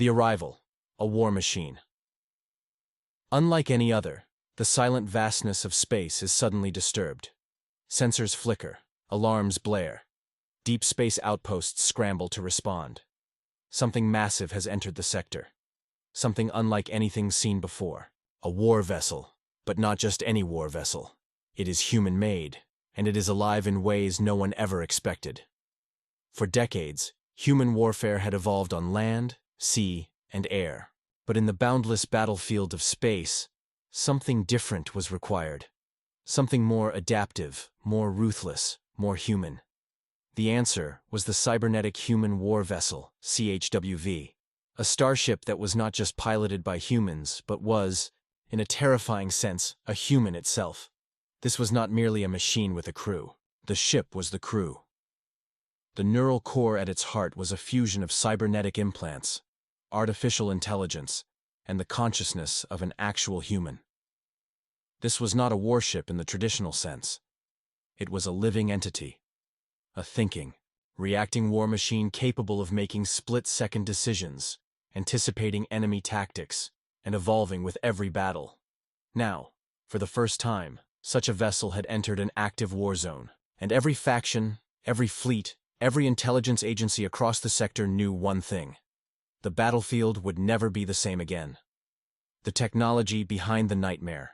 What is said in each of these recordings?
The arrival, a war machine. Unlike any other, the silent vastness of space is suddenly disturbed. Sensors flicker, alarms blare. Deep space outposts scramble to respond. Something massive has entered the sector. Something unlike anything seen before. A war vessel, but not just any war vessel. It is human-made, and it is alive in ways no one ever expected. For decades, human warfare had evolved on land, sea, and air. But in the boundless battlefield of space, something different was required. Something more adaptive, more ruthless, more human. The answer was the Cybernetic Human War Vessel, CHWV. A starship that was not just piloted by humans, but was, in a terrifying sense, a human itself. This was not merely a machine with a crew. The ship was the crew. The neural core at its heart was a fusion of cybernetic implants, artificial intelligence, and the consciousness of an actual human. This was not a warship in the traditional sense. It was a living entity, a thinking, reacting war machine capable of making split-second decisions, anticipating enemy tactics, and evolving with every battle. Now, for the first time, such a vessel had entered an active war zone, and every faction, every fleet, every intelligence agency across the sector knew one thing. The battlefield would never be the same again. The technology behind the nightmare.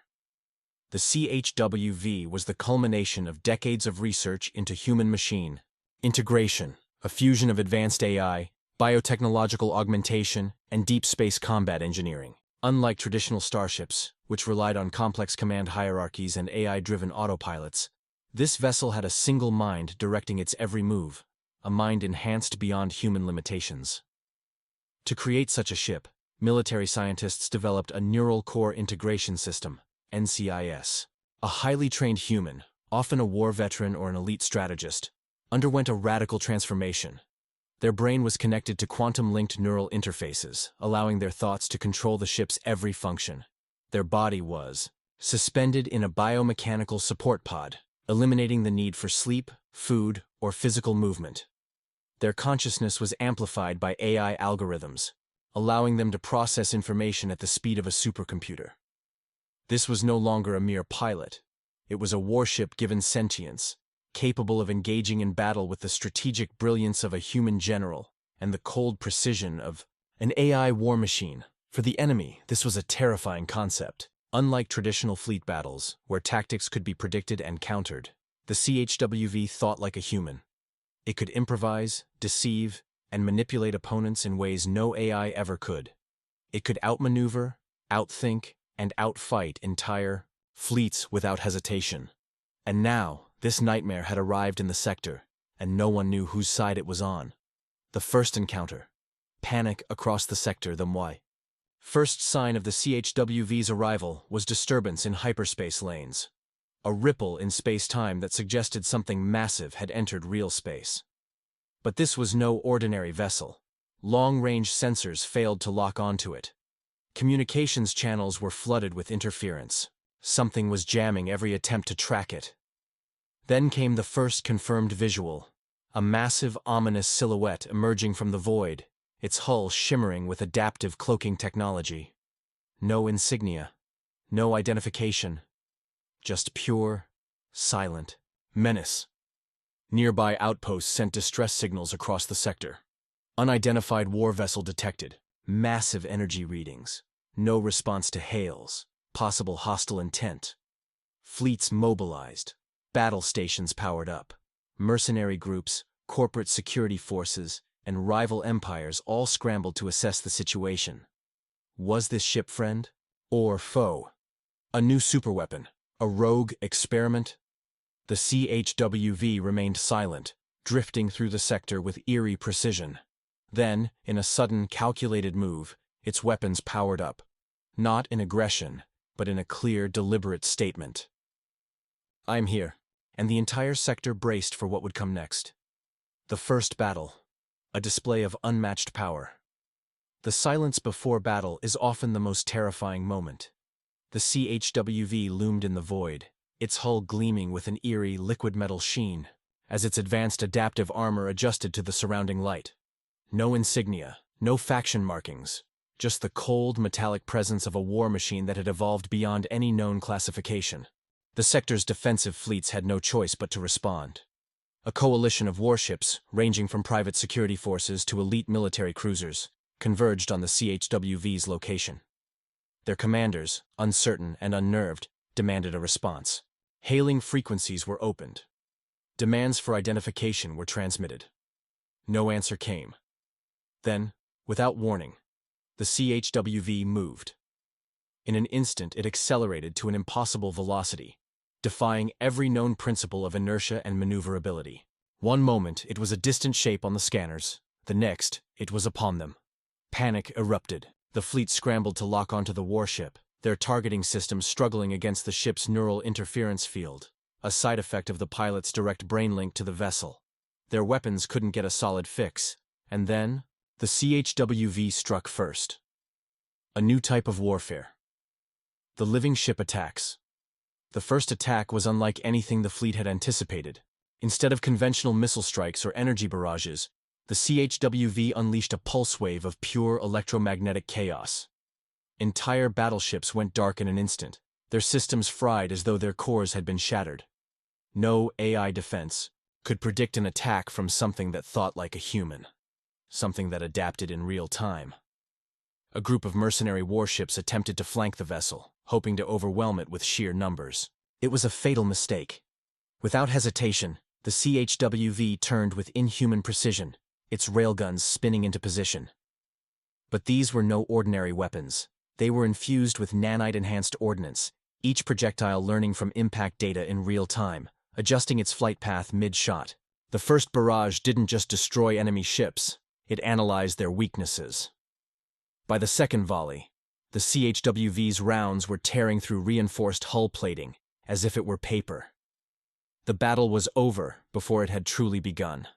The CHWV was the culmination of decades of research into human-machine integration, a fusion of advanced AI, biotechnological augmentation, and deep space combat engineering. Unlike traditional starships, which relied on complex command hierarchies and AI-driven autopilots, this vessel had a single mind directing its every move, a mind enhanced beyond human limitations. To create such a ship, military scientists developed a Neural Core Integration System, NCIS. A highly trained human, often a war veteran or an elite strategist, underwent a radical transformation. Their brain was connected to quantum-linked neural interfaces, allowing their thoughts to control the ship's every function. Their body was suspended in a biomechanical support pod, eliminating the need for sleep, food, or physical movement. Their consciousness was amplified by AI algorithms, allowing them to process information at the speed of a supercomputer. This was no longer a mere pilot. It was a warship given sentience, capable of engaging in battle with the strategic brilliance of a human general and the cold precision of an AI war machine. For the enemy, this was a terrifying concept. Unlike traditional fleet battles, where tactics could be predicted and countered, the CHWV thought like a human. It could improvise, deceive, and manipulate opponents in ways no AI ever could. It could outmaneuver, outthink, and outfight entire fleets without hesitation. And now, this nightmare had arrived in the sector, and no one knew whose side it was on. The first encounter. Panic across the sector. The why. First sign of the CHWV's arrival was disturbance in hyperspace lanes. A ripple in space-time that suggested something massive had entered real space. But this was no ordinary vessel. Long-range sensors failed to lock onto it. Communications channels were flooded with interference. Something was jamming every attempt to track it. Then came the first confirmed visual, a massive, ominous silhouette emerging from the void, its hull shimmering with adaptive cloaking technology. No insignia, no identification, just pure, silent menace. Nearby outposts sent distress signals across the sector. Unidentified war vessel detected, massive energy readings, no response to hails, possible hostile intent. Fleets mobilized, battle stations powered up, mercenary groups, corporate security forces, and rival empires all scrambled to assess the situation. Was this ship friend or foe? A new superweapon, a rogue experiment? The CHWV remained silent, drifting through the sector with eerie precision. Then, in a sudden, calculated move, its weapons powered up. Not in aggression, but in a clear, deliberate statement. I'm here, and the entire sector braced for what would come next. The first battle, a display of unmatched power. The silence before battle is often the most terrifying moment. The CHWV loomed in the void, its hull gleaming with an eerie liquid metal sheen, as its advanced adaptive armor adjusted to the surrounding light. No insignia, No faction markings, just the cold, metallic presence of a war machine that had evolved beyond any known classification. The sector's defensive fleets had no choice but to respond. A coalition of warships, ranging from private security forces to elite military cruisers, converged on the CHWV's location. Their commanders, uncertain and unnerved, demanded a response. Hailing frequencies were opened. Demands for identification were transmitted. No answer came. Then, without warning, the CHWV moved. In an instant, it accelerated to an impossible velocity, defying every known principle of inertia and maneuverability. One moment, it was a distant shape on the scanners. The next, it was upon them. Panic erupted. The fleet scrambled to lock onto the warship, their targeting systems struggling against the ship's neural interference field, a side effect of the pilot's direct brain link to the vessel. Their weapons couldn't get a solid fix, and then, the CHWV struck first. A new type of warfare. The living ship attacks. The first attack was unlike anything the fleet had anticipated. Instead of conventional missile strikes or energy barrages, the CHWV unleashed a pulse wave of pure electromagnetic chaos. Entire battleships went dark in an instant, their systems fried as though their cores had been shattered. No AI defense could predict an attack from something that thought like a human, something that adapted in real time. A group of mercenary warships attempted to flank the vessel, hoping to overwhelm it with sheer numbers. It was a fatal mistake. Without hesitation, the CHWV turned with inhuman precision, its railguns spinning into position. But these were no ordinary weapons. They were infused with nanite-enhanced ordnance, each projectile learning from impact data in real time, adjusting its flight path mid-shot. The first barrage didn't just destroy enemy ships, it analyzed their weaknesses. By the second volley, the CHWV's rounds were tearing through reinforced hull plating, as if it were paper. The battle was over before it had truly begun.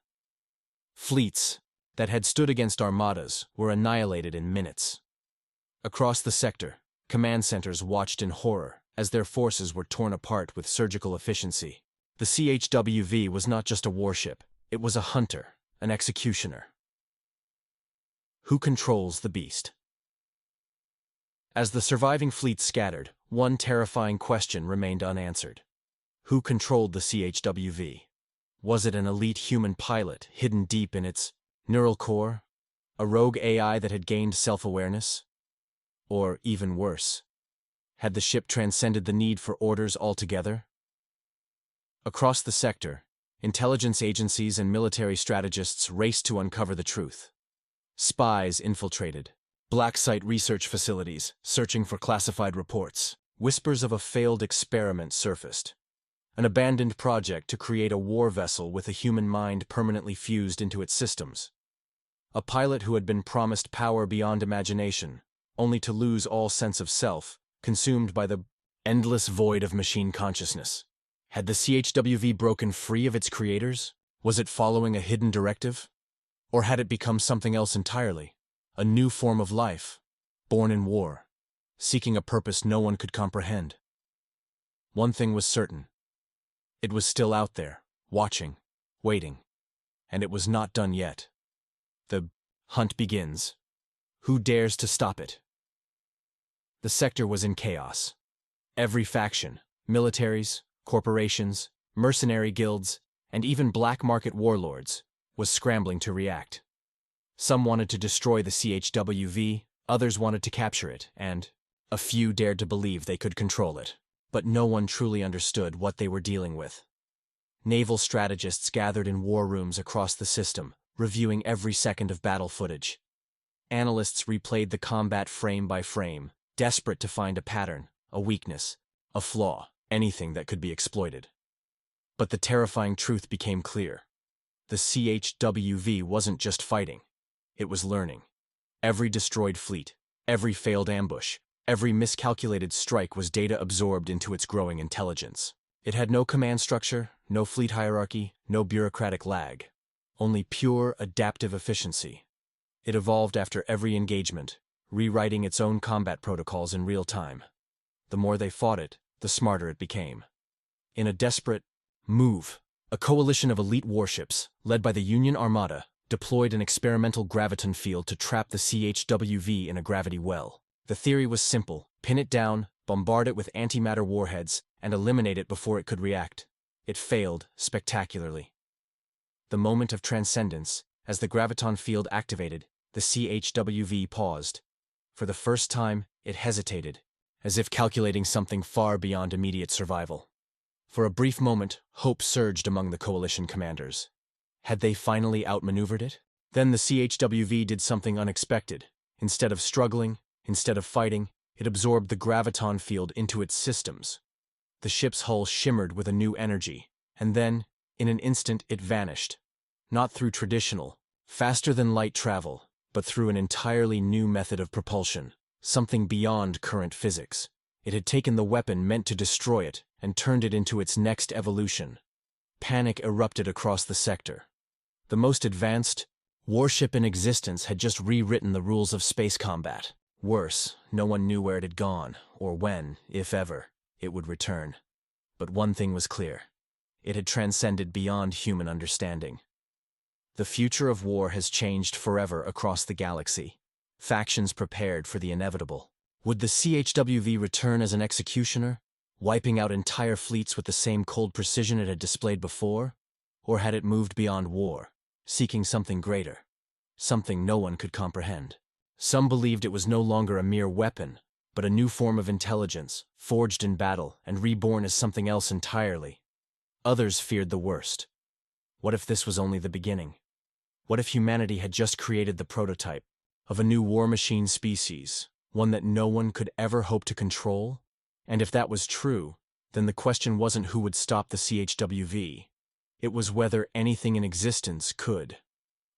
Fleets that had stood against armadas were annihilated in minutes. Across the sector, command centers watched in horror as their forces were torn apart with surgical efficiency. The CHWV was not just a warship, it was a hunter, an executioner. Who controls the beast? As the surviving fleet scattered, one terrifying question remained unanswered. Who controlled the CHWV? Was it an elite human pilot hidden deep in its neural core? A rogue AI that had gained self-awareness? Or, even worse, had the ship transcended the need for orders altogether? Across the sector, intelligence agencies and military strategists raced to uncover the truth. Spies infiltrated. Black site research facilities, searching for classified reports. Whispers of a failed experiment surfaced. An abandoned project to create a war vessel with a human mind permanently fused into its systems. A pilot who had been promised power beyond imagination, only to lose all sense of self, consumed by the endless void of machine consciousness. Had the CHWV broken free of its creators? Was it following a hidden directive? Or had it become something else entirely? A new form of life, born in war, seeking a purpose no one could comprehend. One thing was certain. It was still out there, watching, waiting. And it was not done yet. The hunt begins. Who dares to stop it? The sector was in chaos. Every faction, militaries, corporations, mercenary guilds, and even black market warlords, was scrambling to react. Some wanted to destroy the CHWV, others wanted to capture it, and a few dared to believe they could control it. But no one truly understood what they were dealing with. Naval strategists gathered in war rooms across the system, reviewing every second of battle footage. Analysts replayed the combat frame by frame, desperate to find a pattern, a weakness, a flaw, anything that could be exploited. But the terrifying truth became clear. The CHWV wasn't just fighting. It was learning. Every destroyed fleet, every failed ambush, every miscalculated strike was data absorbed into its growing intelligence. It had no command structure, no fleet hierarchy, no bureaucratic lag. Only pure, adaptive efficiency. It evolved after every engagement, rewriting its own combat protocols in real time. The more they fought it, the smarter it became. In a desperate move, a coalition of elite warships, led by the Union Armada, deployed an experimental graviton field to trap the CHWV in a gravity well. The theory was simple: pin it down, bombard it with antimatter warheads, and eliminate it before it could react. It failed spectacularly. The moment of transcendence, as the graviton field activated, the CHWV paused. For the first time, it hesitated, as if calculating something far beyond immediate survival. For a brief moment, hope surged among the coalition commanders. Had they finally outmaneuvered it? Then the CHWV did something unexpected. Instead of struggling, instead of fighting, it absorbed the graviton field into its systems. The ship's hull shimmered with a new energy, and then, in an instant, it vanished. Not through traditional, faster-than-light travel, but through an entirely new method of propulsion, something beyond current physics. It had taken the weapon meant to destroy it and turned it into its next evolution. Panic erupted across the sector. The most advanced warship in existence had just rewritten the rules of space combat. Worse, no one knew where it had gone, or when, if ever, it would return. But one thing was clear: it had transcended beyond human understanding. The future of war has changed forever across the galaxy. Factions prepared for the inevitable. Would the CHWV return as an executioner, wiping out entire fleets with the same cold precision it had displayed before? Or had it moved beyond war, seeking something greater, something no one could comprehend? Some believed it was no longer a mere weapon, but a new form of intelligence, forged in battle and reborn as something else entirely. Others feared the worst. What if this was only the beginning? What if humanity had just created the prototype of a new war machine species, one that no one could ever hope to control? And if that was true, then the question wasn't who would stop the CHWV. It was whether anything in existence could.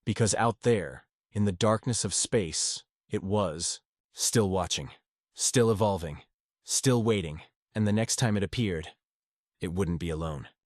Because out there, in the darkness of space, it was still watching, still evolving, still waiting, and the next time it appeared, it wouldn't be alone.